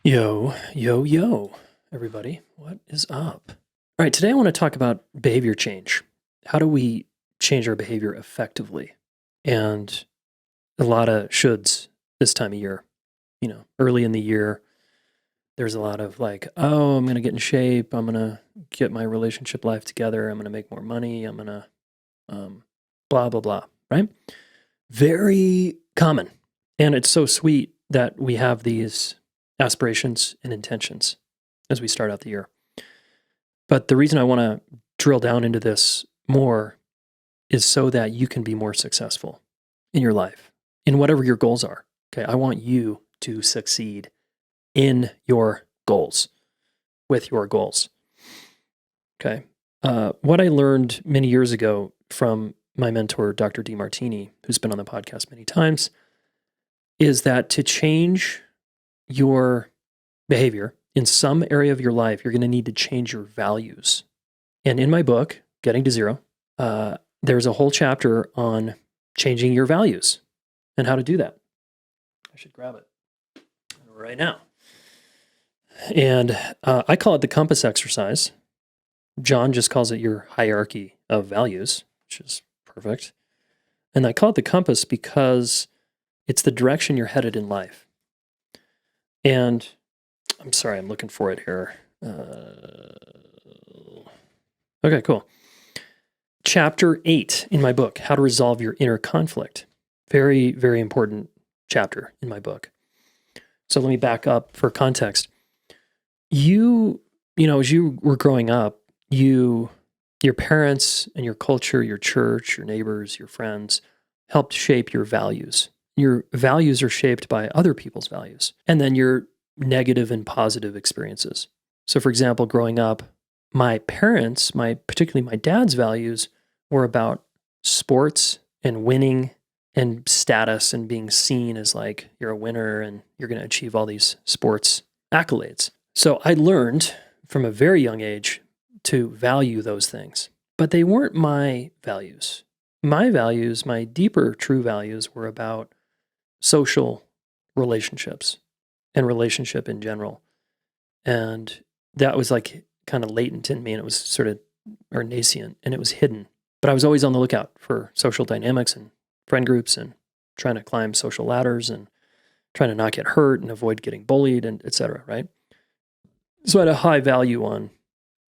Yo, yo, yo, everybody. What is up? All right, today I want to talk about behavior change. How do we change our behavior effectively? And a lot of shoulds this time of year. Early in the year, there's a lot of like, oh, I'm going to get in shape. I'm going to get my relationship life together. I'm going to make more money. I'm going to blah, blah, blah, right? Very common. And it's so sweet that we have these aspirations and intentions as we start out the year. But the reason I want to drill down into this more is so that you can be more successful in your life, in whatever your goals are. Okay. I want you to succeed in your goals, with your goals. Okay. What I learned many years ago from my mentor, Dr. DeMartini, who's been on the podcast many times, is that to change your behavior in some area of your life, you're going to need to change your values. And in my book, Getting to Zero, there's a whole chapter on changing your values and how to do that. I should grab it right now. And I call it the compass exercise. John just calls it your hierarchy of values, which is perfect. And I call it the compass because it's the direction you're headed in life. And I'm sorry, I'm looking for it here. Okay, cool. Chapter 8 in my book, How to Resolve Your Inner Conflict. Very, very important chapter in my book. So let me back up for context. As you were growing up, your parents and your culture, your church, your neighbors, your friends helped shape your values. Your values are shaped by other people's values, and then your negative and positive experiences. So, for example, growing up, my parents, particularly my dad's values, were about sports and winning and status and being seen as like you're a winner and you're going to achieve all these sports accolades. So I learned from a very young age to value those things, but they weren't my values. My values, my deeper, true values, were about social relationships and relationship in general. And that was like kind of latent in me, and it was sort of or nascent, and it was hidden. But I was always on the lookout for social dynamics and friend groups and trying to climb social ladders and trying to not get hurt and avoid getting bullied and et cetera, right? So I had a high value on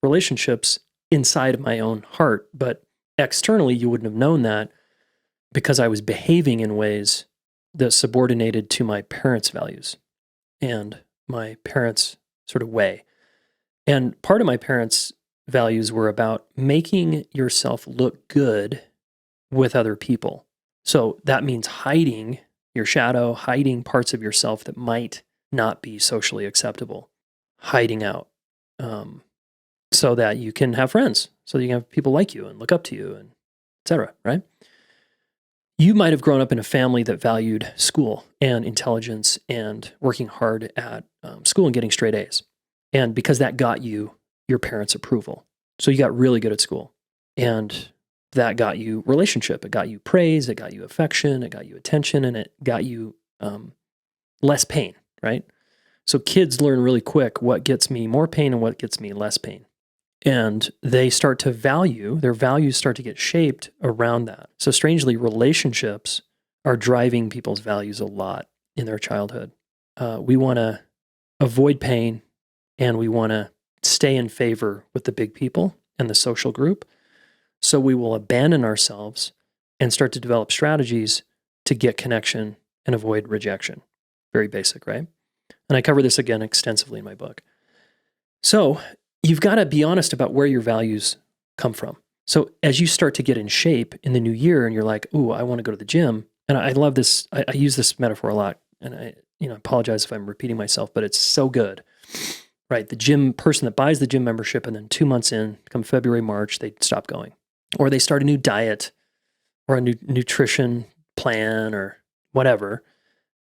relationships inside of my own heart, but externally you wouldn't have known that because I was behaving in ways that subordinated to my parents' values and my parents' sort of way. And part of my parents' values were about making yourself look good with other people. So that means hiding your shadow, hiding parts of yourself that might not be socially acceptable, hiding out so that you can have friends, so that you can have people like you and look up to you and et cetera, right? You might have grown up in a family that valued school and intelligence and working hard at school and getting straight A's. And because that got you your parents' approval. So you got really good at school. And that got you relationship. It got you praise. It got you affection. It got you attention. And it got you less pain, right? So kids learn really quick what gets me more pain and what gets me less pain. And they start to their values start to get shaped around that. So strangely, relationships are driving people's values a lot in their childhood. We want to avoid pain and we want to stay in favor with the big people and the social group. So we will abandon ourselves and start to develop strategies to get connection and avoid rejection. Very basic, right? And I cover this again extensively in my book. So you've got to be honest about where your values come from. So as you start to get in shape in the new year and you're like, ooh, I want to go to the gym. And I love this. I use this metaphor a lot. And I apologize if I'm repeating myself, but it's so good, right? The gym person that buys the gym membership and then 2 months in, come February, March, they stop going. Or they start a new diet or a new nutrition plan or whatever.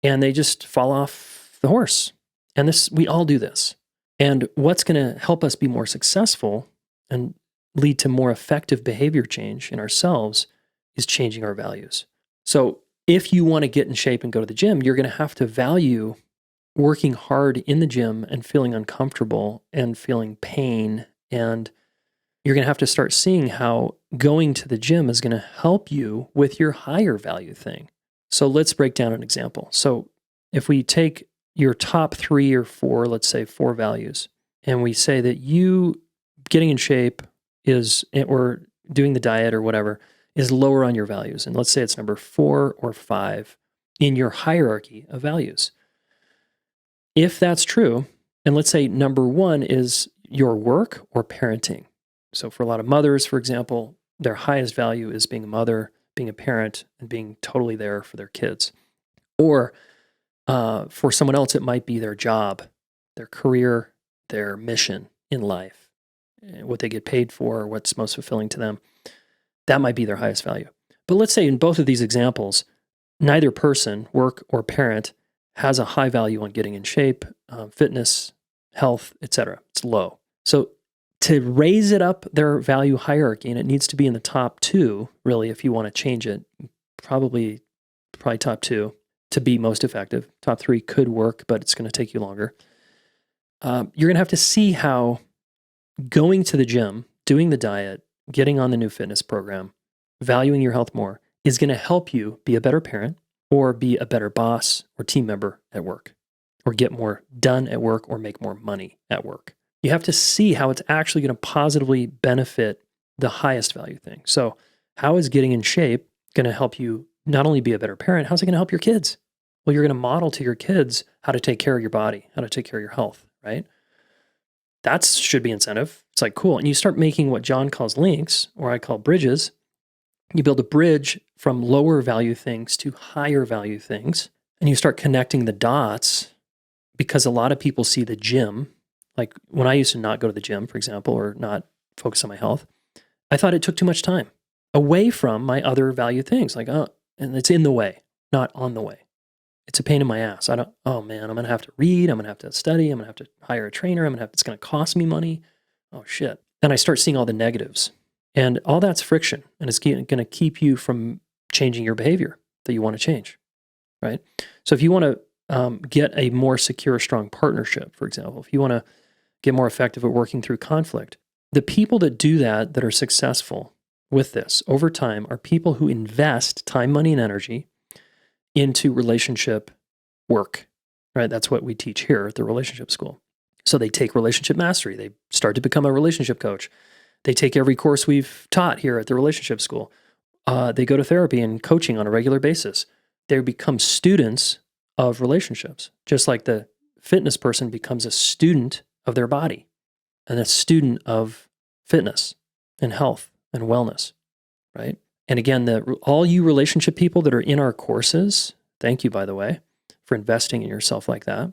And they just fall off the horse. And we all do this. And what's going to help us be more successful and lead to more effective behavior change in ourselves is changing our values. So if you want to get in shape and go to the gym, you're going to have to value working hard in the gym and feeling uncomfortable and feeling pain. And you're going to have to start seeing how going to the gym is going to help you with your higher value thing. So let's break down an example. So if we take your top 3 or 4, let's say 4 values, and we say that you getting in shape is, or doing the diet or whatever, is lower on your values. And let's say it's number 4 or 5 in your hierarchy of values. If that's true, and let's say number 1 is your work or parenting. So for a lot of mothers, for example, their highest value is being a mother, being a parent, and being totally there for their kids. Or for someone else, it might be their job, their career, their mission in life, what they get paid for, what's most fulfilling to them. That might be their highest value. But let's say in both of these examples, neither person, work or parent, has a high value on getting in shape, fitness, health, etc. It's low. So to raise it up their value hierarchy, and it needs to be in the top 2, really, if you want to change it, probably top 2 to be most effective. Top 3 could work, but it's going to take you longer. You're going to have to see how going to the gym, doing the diet, getting on the new fitness program, valuing your health more is going to help you be a better parent or be a better boss or team member at work, or get more done at work or make more money at work. You have to see how it's actually going to positively benefit the highest value thing. So how is getting in shape going to help you not only be a better parent, how's it going to help your kids? Well, you're going to model to your kids how to take care of your body, how to take care of your health, right? That should be incentive. It's like, cool. And you start making what John calls links, or I call bridges. You build a bridge from lower value things to higher value things, and you start connecting the dots, because a lot of people see the gym. Like when I used to not go to the gym, for example, or not focus on my health, I thought it took too much time away from my other value things. Like, oh, and it's in the way, not on the way. It's a pain in my ass. Oh man, I'm going to have to read. I'm going to have to study. I'm going to have to hire a trainer. It's going to cost me money. Oh shit. And I start seeing all the negatives, and all that's friction, and it's going to keep you from changing your behavior that you want to change, right? So if you want to get a more secure, strong partnership, for example, if you want to get more effective at working through conflict, the people that do that are successful with this over time are people who invest time, money, and energy into relationship work, right? That's what we teach here at the relationship school. So they take relationship mastery. They start to become a relationship coach. They take every course we've taught here at the relationship school. They go to therapy and coaching on a regular basis. They become students of relationships, just like the fitness person becomes a student of their body and a student of fitness and health and wellness, right? And again, all you relationship people that are in our courses, thank you, by the way, for investing in yourself like that.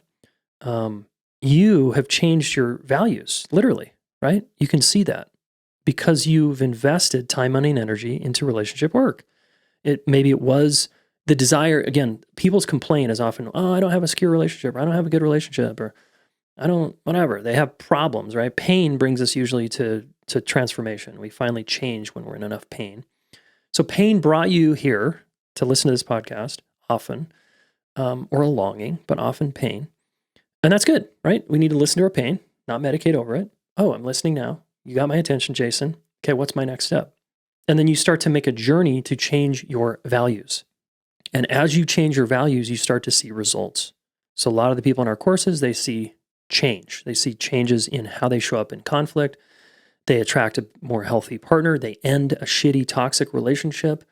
You have changed your values, literally, right? You can see that because you've invested time, money, and energy into relationship work. Maybe it was the desire. Again, people's complaint is often, oh, I don't have a secure relationship, or I don't have a good relationship, or I don't, whatever. They have problems, right? Pain brings us usually to transformation. We finally change when we're in enough pain. So pain brought you here to listen to this podcast often, or a longing, but often pain. And that's good, right? We need to listen to our pain, not medicate over it. Oh, I'm listening now. You got my attention, Jayson. Okay, what's my next step? And then you start to make a journey to change your values. And as you change your values, you start to see results. So a lot of the people in our courses, they see change. They see changes in how they show up in conflict. They attract a more healthy partner. They end a shitty, toxic relationship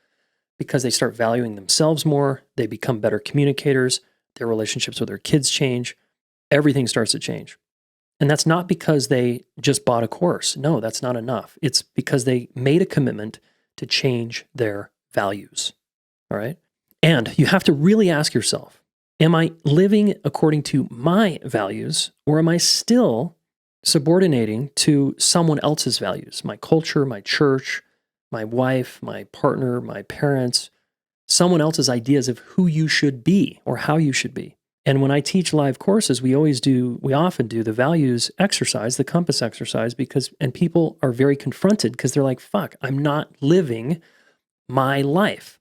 because they start valuing themselves more. They become better communicators. Their relationships with their kids change. Everything starts to change. And that's not because they just bought a course. No, that's not enough. It's because they made a commitment to change their values. All right? And you have to really ask yourself, am I living according to my values, or am I still subordinating to someone else's values? My culture, my church, my wife, my partner, my parents, someone else's ideas of who you should be or how you should be. And when I teach live courses, we often do the values exercise, the compass exercise, and people are very confronted because they're like, fuck, I'm not living my life.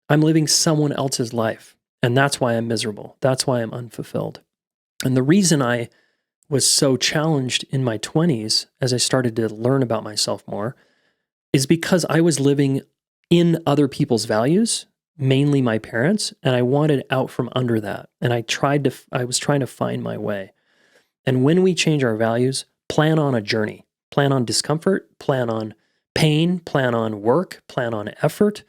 I'm living someone else's life. And that's why I'm miserable. That's why I'm unfulfilled. And the reason I was so challenged in my 20s as I started to learn about myself more is because I was living in other people's values, mainly my parents, and I wanted out from under that. And I was trying to find my way. And when we change our values, plan on a journey, plan on discomfort, plan on pain, plan on work, plan on effort,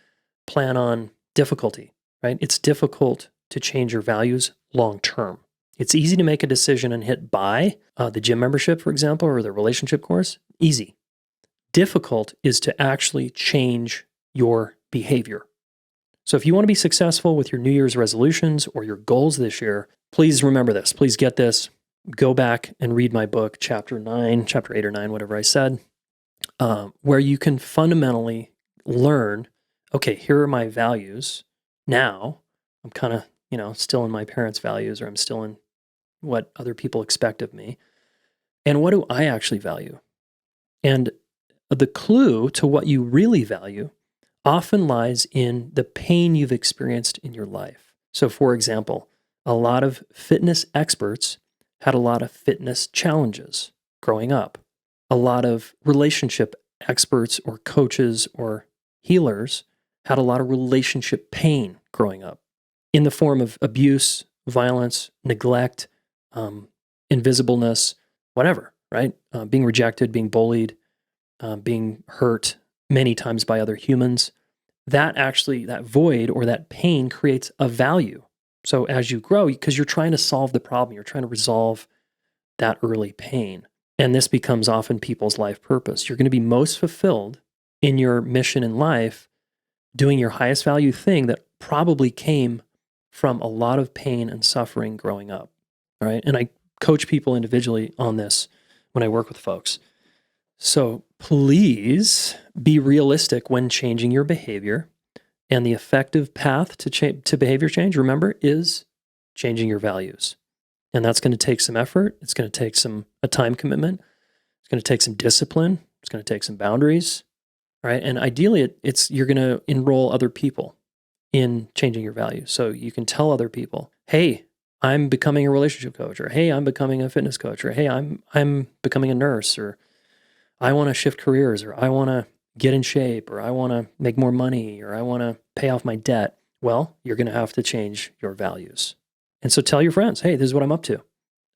plan on difficulty, right? It's difficult to change your values long term. It's easy to make a decision and hit buy, the gym membership, for example, or the relationship course. Easy. Difficult is to actually change your behavior. So if you want to be successful with your New Year's resolutions or your goals this year, please remember this. Please get this. Go back and read my book, chapter 8 or 9, whatever I said, where you can fundamentally learn, okay, here are my values. Now I'm kind of, still in my parents' values, or I'm still in what other people expect of me. And what do I actually value? And the clue to what you really value often lies in the pain you've experienced in your life. So, for example, a lot of fitness experts had a lot of fitness challenges growing up. A lot of relationship experts or coaches or healers had a lot of relationship pain growing up in the form of abuse, violence, neglect, invisibleness, whatever, right? Being rejected, being bullied, being hurt many times by other humans. That void or that pain creates a value. So as you grow, because you're trying to solve the problem, you're trying to resolve that early pain. And this becomes often people's life purpose. You're going to be most fulfilled in your mission in life doing your highest value thing that probably came from a lot of pain and suffering growing up. All right. And I coach people individually on this when I work with folks. So please be realistic when changing your behavior. And the effective path to behavior change, remember, is changing your values. And that's going to take some effort. It's going to take a time commitment. It's going to take some discipline. It's going to take some boundaries. All right. And ideally, you're going to enroll other people in changing your values. So you can tell other people, hey, I'm becoming a relationship coach, or hey, I'm becoming a fitness coach, or hey, I'm becoming a nurse, or I want to shift careers, or I want to get in shape, or I want to make more money, or I want to pay off my debt. Well, you're going to have to change your values. And so tell your friends, hey, this is what I'm up to.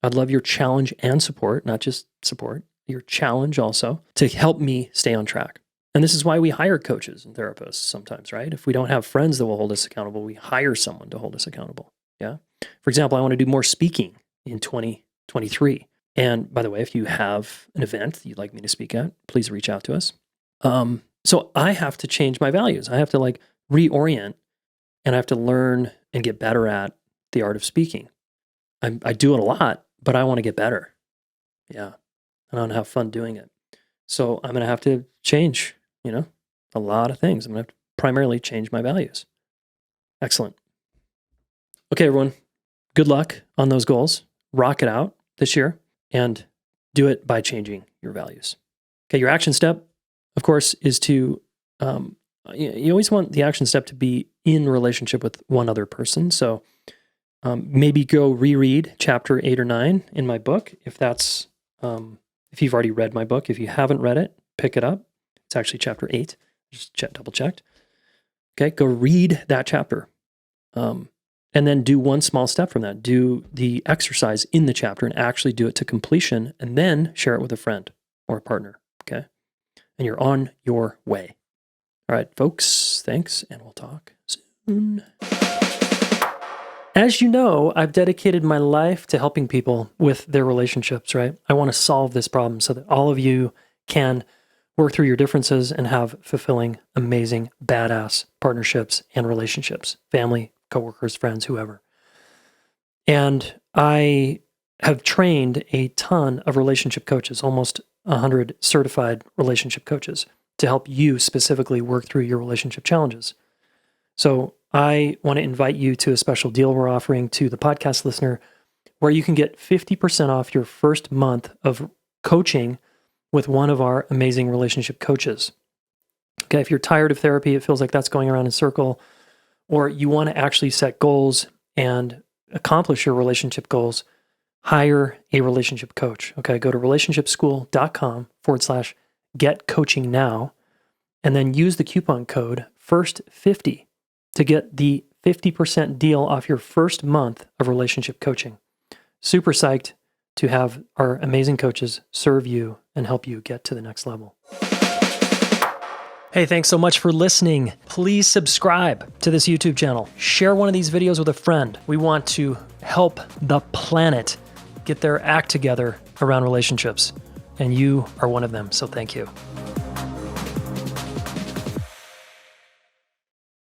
I'd love your challenge and support, not just support, your challenge also to help me stay on track. And this is why we hire coaches and therapists sometimes, right? If we don't have friends that will hold us accountable, we hire someone to hold us accountable. Yeah. For example, I want to do more speaking in 2023. And by the way, if you have an event that you'd like me to speak at, please reach out to us. So I have to change my values. I have to reorient, and I have to learn and get better at the art of speaking. I do it a lot, but I want to get better. Yeah. And I want to have fun doing it. So I'm going to have to change, a lot of things. I'm going to have to primarily change my values. Excellent. Okay, everyone. Good luck on those goals. Rock it out this year and do it by changing your values. Okay, your action step, of course, is to, you always want the action step to be in relationship with one other person. So maybe go reread chapter 8 or 9 in my book. If you've already read my book, if you haven't read it, pick it up. It's actually chapter 8. Just double checked. Okay, go read that chapter. And then do one small step from that. Do the exercise in the chapter and actually do it to completion, and then share it with a friend or a partner. Okay. And you're on your way. All right, folks, thanks, and we'll talk soon. As you know, I've dedicated my life to helping people with their relationships, right? I want to solve this problem so that all of you can work through your differences and have fulfilling, amazing, badass partnerships and relationships, family, coworkers, friends, whoever. And I have trained a ton of relationship coaches, almost 100 certified relationship coaches, to help you specifically work through your relationship challenges. So I want to invite you to a special deal we're offering to the podcast listener, where you can get 50% off your first month of coaching with one of our amazing relationship coaches. Okay, if you're tired of therapy, it feels like that's going around in a circle, or you want to actually set goals and accomplish your relationship goals, hire a relationship coach. Okay, go to relationshipschool.com/get coaching now, and then use the coupon code FIRST50 to get the 50% deal off your first month of relationship coaching. Super psyched to have our amazing coaches serve you and help you get to the next level. Hey, thanks so much for listening. Please subscribe to this YouTube channel. Share one of these videos with a friend. We want to help the planet get their act together around relationships, and you are one of them, so thank you.